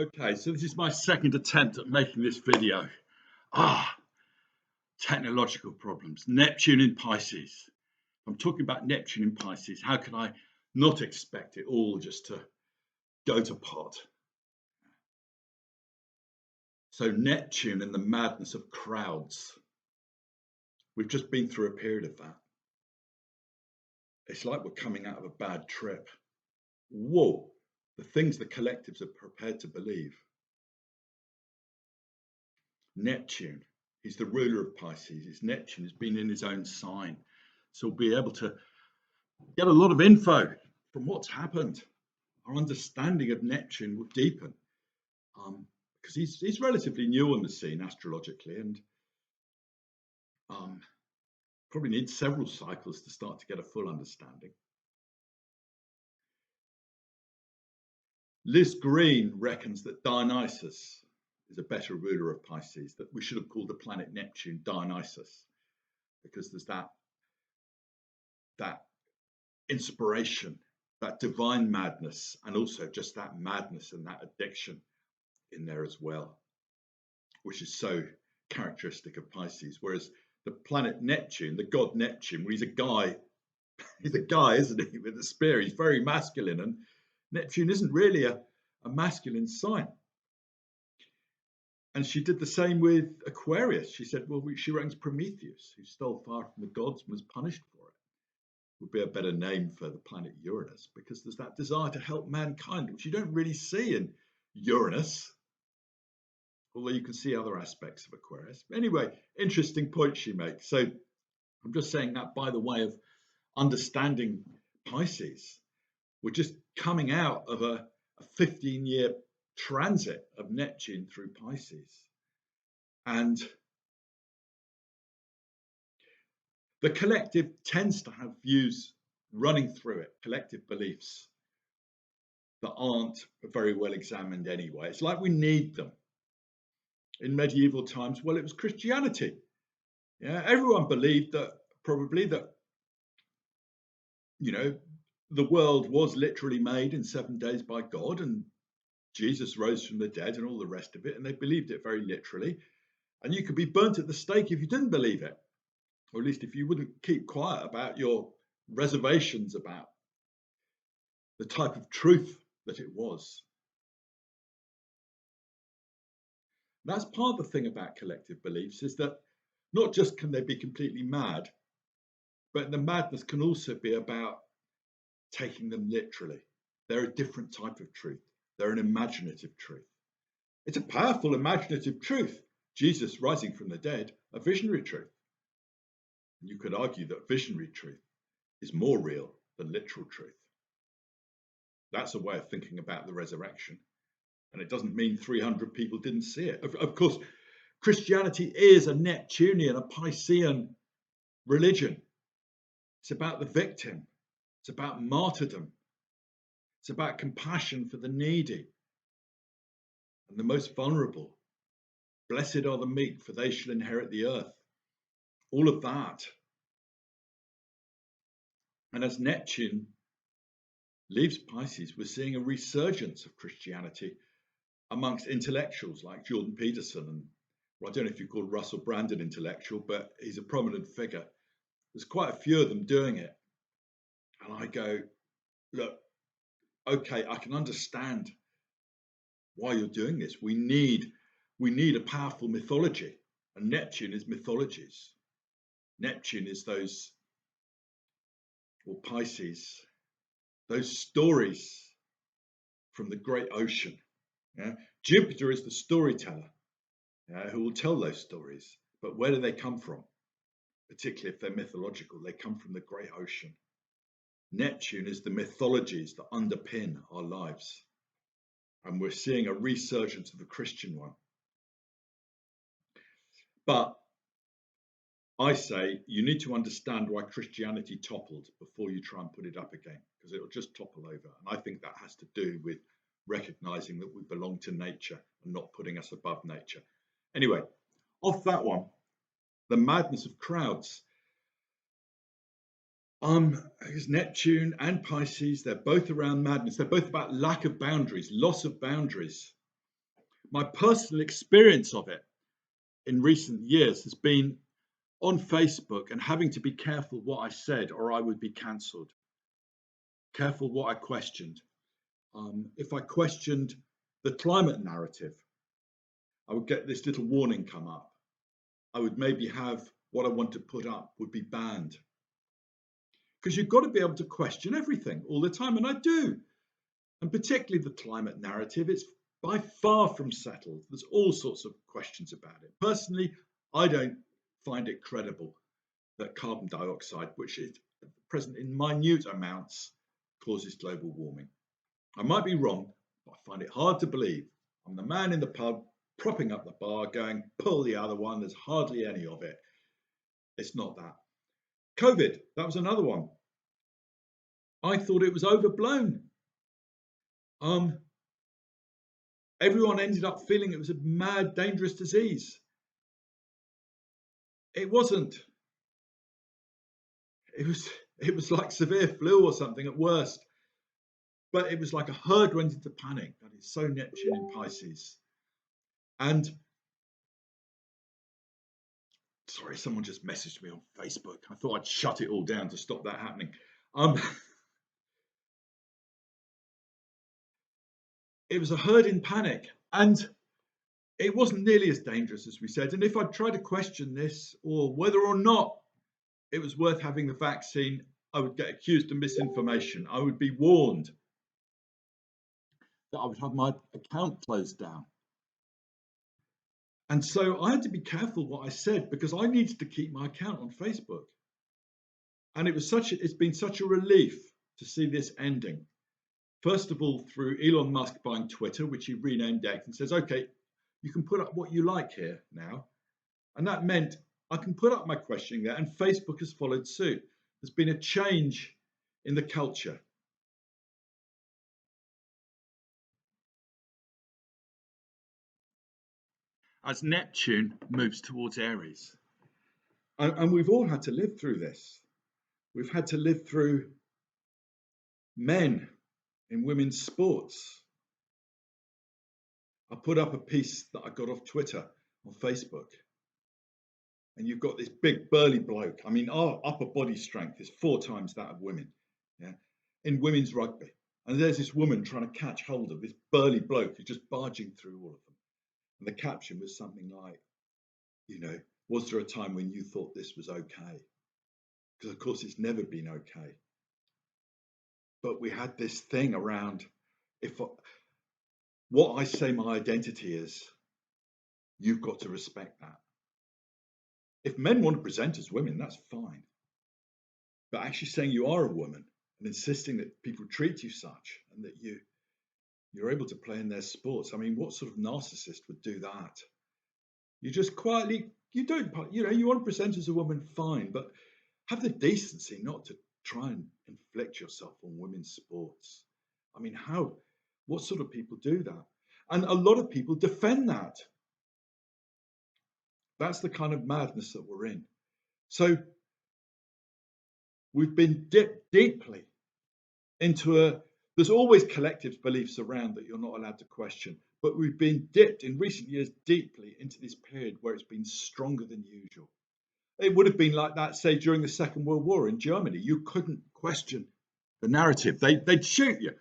Okay, so this is my second attempt at making this video. Technological problems. Neptune in Pisces. I'm talking about Neptune in Pisces. How can I not expect it all just to go to pot? So Neptune and the madness of crowds. We've just been through a period of that. It's like we're coming out of a bad trip. Whoa, the things the collectives are prepared to believe. Neptune, he's the ruler of Pisces. His Neptune has been in his own sign. So we'll be able to get a lot of info from what's happened. Our understanding of Neptune will deepen because he's relatively new on the scene astrologically, and probably needs several cycles to start to get a full understanding. Liz Green reckons that Dionysus is a better ruler of Pisces, that we should have called the planet Neptune Dionysus, because there's that inspiration, that divine madness, and also just that madness and that addiction in there as well, which is so characteristic of Pisces. Whereas the planet Neptune, the god Neptune, well, he's a guy, isn't he, with a spear. He's very masculine, and Neptune isn't really a masculine sign. And she did the same with Aquarius. She said, well, she reckons Prometheus, who stole fire from the gods and was punished for it, would be a better name for the planet Uranus, because there's that desire to help mankind, which you don't really see in Uranus, although you can see other aspects of Aquarius. Anyway, interesting point she makes. So I'm just saying that by the way of understanding Pisces. We're just coming out of a 15-year transit of Neptune through Pisces. And the collective tends to have views running through it, collective beliefs that aren't very well examined anyway. It's like we need them. In medieval times, well, it was Christianity. Yeah, everyone believed that probably that, the world was literally made in 7 days by God, and Jesus rose from the dead and all the rest of it, and they believed it very literally. And you could be burnt at the stake if you didn't believe it, or at least if you wouldn't keep quiet about your reservations about the type of truth that it was. That's part of the thing about collective beliefs, is that not just can they be completely mad, but the madness can also be about taking them literally. They're a different type of truth. They're an imaginative truth. It's a powerful imaginative truth. Jesus rising from the dead, a visionary truth. You could argue that visionary truth is more real than literal truth. That's a way of thinking about the resurrection. And it doesn't mean 300 people didn't see it. Of course, Christianity is a Neptunian, a Piscean religion. It's about the victim. It's about martyrdom. It's about compassion for the needy and the most vulnerable. Blessed are the meek, for they shall inherit the earth. All of that. And as Neptune leaves Pisces, we're seeing a resurgence of Christianity amongst intellectuals like Jordan Peterson, and I don't know if you call Russell Brand an intellectual, but he's a prominent figure. There's quite a few of them doing it. And I go, look, okay, I can understand why you're doing this. We need a powerful mythology, and Neptune is mythologies. Neptune is those, or Pisces, those stories from the great ocean. Yeah? Jupiter is the storyteller, who will tell those stories. But where do they come from? Particularly if they're mythological, they come from the great ocean. Neptune is the mythologies that underpin our lives. And we're seeing a resurgence of the Christian one. But I say you need to understand why Christianity toppled before you try and put it up again, because it'll just topple over. And I think that has to do with recognizing that we belong to nature and not putting us above nature. Anyway, off that one, the madness of crowds. Because Neptune and Pisces, they're both around madness. They're both about lack of boundaries, loss of boundaries. my personal experience of it in recent years has been on Facebook and having to be careful what I said or I would be cancelled. Careful what I questioned. If I questioned the climate narrative, I would get this little warning come up. I would maybe have what I want to put up would be banned. Because you've got to be able to question everything all the time, and I do. And particularly the climate narrative, it's by far from settled. There's all sorts of questions about it. Personally, I don't find it credible that carbon dioxide, which is present in minute amounts, causes global warming. I might be wrong, but I find it hard to believe. I'm the man in the pub propping up the bar going, pull the other one, there's hardly any of it. It's not that. COVID, that was another one. I thought it was overblown. Everyone ended up feeling it was a mad, dangerous disease. It wasn't. It was like severe flu or something at worst. But it was like a herd went into panic. That is so Neptune in Pisces. And sorry, someone just messaged me on Facebook. I thought I'd shut it all down to stop that happening. It was a herd in panic, and it wasn't nearly as dangerous as we said. And if I'd tried to question this or whether or not it was worth having the vaccine, I would get accused of misinformation. I would be warned that I would have my account closed down. And so I had to be careful what I said because I needed to keep my account on Facebook. And it's been such a relief to see this ending. First of all, through Elon Musk buying Twitter, which he renamed X, and says, okay, you can put up what you like here now. And that meant I can put up my questioning there, and Facebook has followed suit. There's been a change in the culture. As Neptune moves towards Aries. And we've all had to live through this. We've had to live through men in women's sports. I put up a piece that I got off Twitter on Facebook. And you've got this big burly bloke. I mean, our upper body strength is 4 times that of women, yeah, in women's rugby. And there's this woman trying to catch hold of this burly bloke who's just barging through all of them. And the caption was something like, was there a time when you thought this was okay? Because, of course, it's never been okay. But we had this thing around, what I say my identity is, you've got to respect that. If men want to present as women, that's fine. But actually saying you are a woman and insisting that people treat you such and that you're able to play in their sports. I mean, what sort of narcissist would do that? You just quietly, you want to present as a woman, fine, but have the decency not to try and inflict yourself on women's sports. I mean, what sort of people do that? And a lot of people defend that. That's the kind of madness that we're in. So we've been dipped deeply into there's always collective beliefs around that you're not allowed to question, but we've been dipped in recent years deeply into this period where it's been stronger than usual. It would have been like that, say, during the Second World War in Germany. You couldn't question the narrative. They'd shoot you.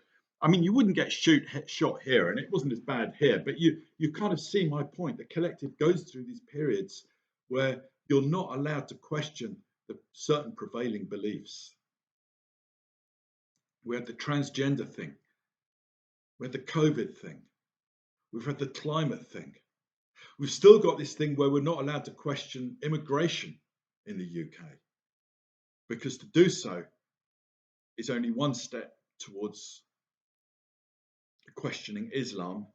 I mean, you wouldn't get shot here, and it wasn't as bad here, but you kind of see my point. The collective goes through these periods where you're not allowed to question the certain prevailing beliefs. We had the transgender thing. We had the COVID thing. We've had the climate thing. We've still got this thing where we're not allowed to question immigration in the UK, because to do so is only one step towards questioning Islam,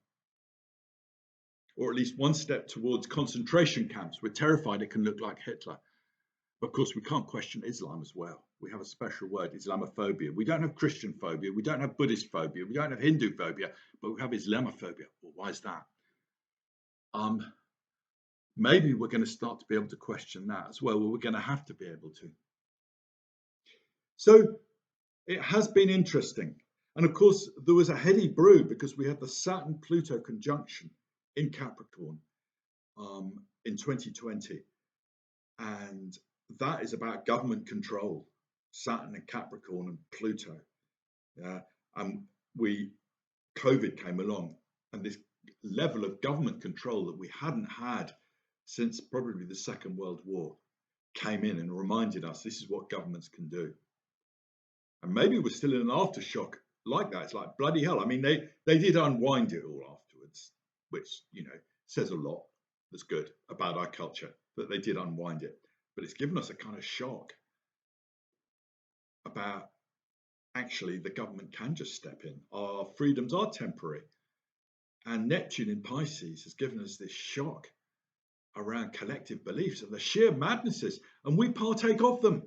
or at least one step towards concentration camps. We're terrified it can look like Hitler. Of course, we can't question Islam as well. We have a special word, Islamophobia. We don't have Christian phobia. We don't have Buddhist phobia. We don't have Hindu phobia, but we have Islamophobia. Well, why is that? Maybe we're going to start to be able to question that as well. We're going to have to be able to. So it has been interesting. And of course, there was a heady brew because we had the Saturn-Pluto conjunction in Capricorn in 2020, and that is about government control. Saturn and Capricorn and Pluto. Yeah, and COVID came along, and this level of government control that we hadn't had since probably the Second World War came in and reminded us this is what governments can do. And maybe we're still in an aftershock like that. It's like, bloody hell. I mean, they did unwind it all afterwards, which, says a lot that's good about our culture, that they did unwind it. But it's given us a kind of shock about actually the government can just step in. Our freedoms are temporary. And Neptune in Pisces has given us this shock around collective beliefs and the sheer madnesses, and we partake of them.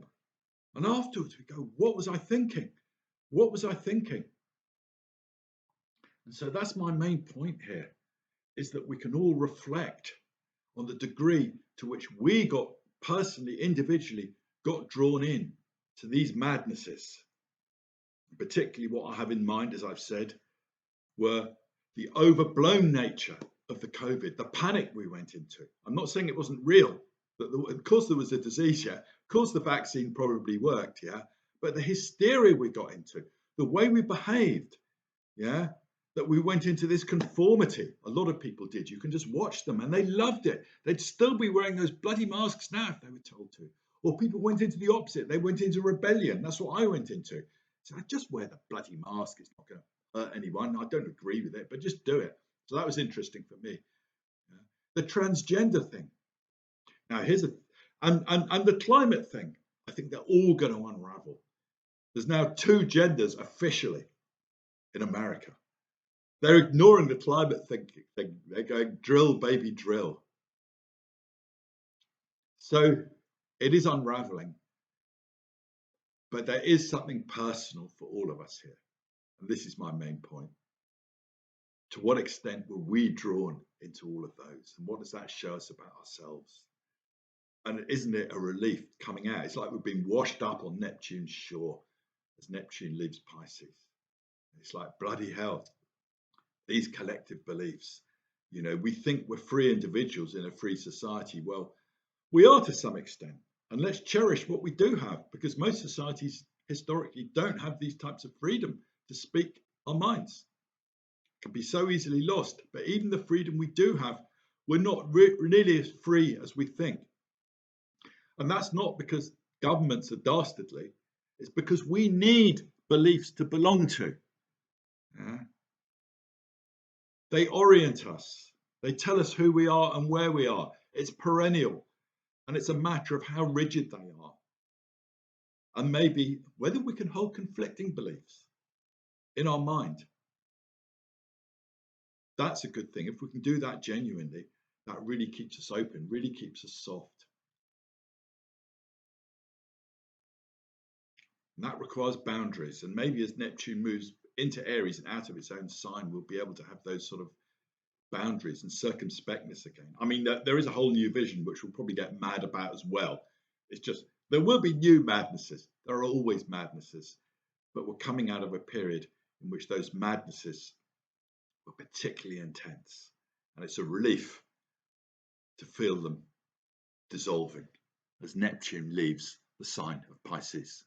And afterwards we go, what was I thinking? What was I thinking? And so that's my main point here, is that we can all reflect on the degree to which we got personally, individually, got drawn in to these madnesses. Particularly what I have in mind, as I've said, were the overblown nature of the COVID, the panic we went into. I'm not saying it wasn't real, that of course there was a disease, yeah, of course the vaccine probably worked, yeah, but the hysteria we got into, the way we behaved, yeah, that we went into this conformity. A lot of people did. You can just watch them and they loved it. They'd still be wearing those bloody masks now if they were told to. Or people went into the opposite. They went into rebellion. That's what I went into. So I just wear the bloody mask. It's not going to hurt anyone. I don't agree with it, but just do it. So that was interesting for me. Yeah. The transgender thing. Now here's and the climate thing. I think they're all going to unravel. There's now 2 genders officially in America. They're ignoring the climate thing. They're going drill, baby, drill. So it is unraveling, but there is something personal for all of us here. And this is my main point. To what extent were we drawn into all of those? And what does that show us about ourselves? And isn't it a relief coming out? It's like we've been washed up on Neptune's shore as Neptune leaves Pisces. It's like, bloody hell, these collective beliefs. We think we're free individuals in a free society. Well, we are to some extent. And let's cherish what we do have, because most societies historically don't have these types of freedom to speak our minds. It can be so easily lost. But even the freedom we do have, we're not nearly as free as we think. And that's not because governments are dastardly. It's because we need beliefs to belong to. Yeah? They orient us. They tell us who we are and where we are. It's perennial. And it's a matter of how rigid they are. And maybe whether we can hold conflicting beliefs in our mind. That's a good thing. If we can do that genuinely, that really keeps us open, really keeps us soft. And that requires boundaries. And maybe as Neptune moves into Aries and out of its own sign, we'll be able to have those sort of boundaries and circumspectness again. I mean, there is a whole new vision, which we'll probably get mad about as well. It's just, there will be new madnesses. There are always madnesses. But we're coming out of a period in which those madnesses were particularly intense. And it's a relief to feel them dissolving as Neptune leaves the sign of Pisces.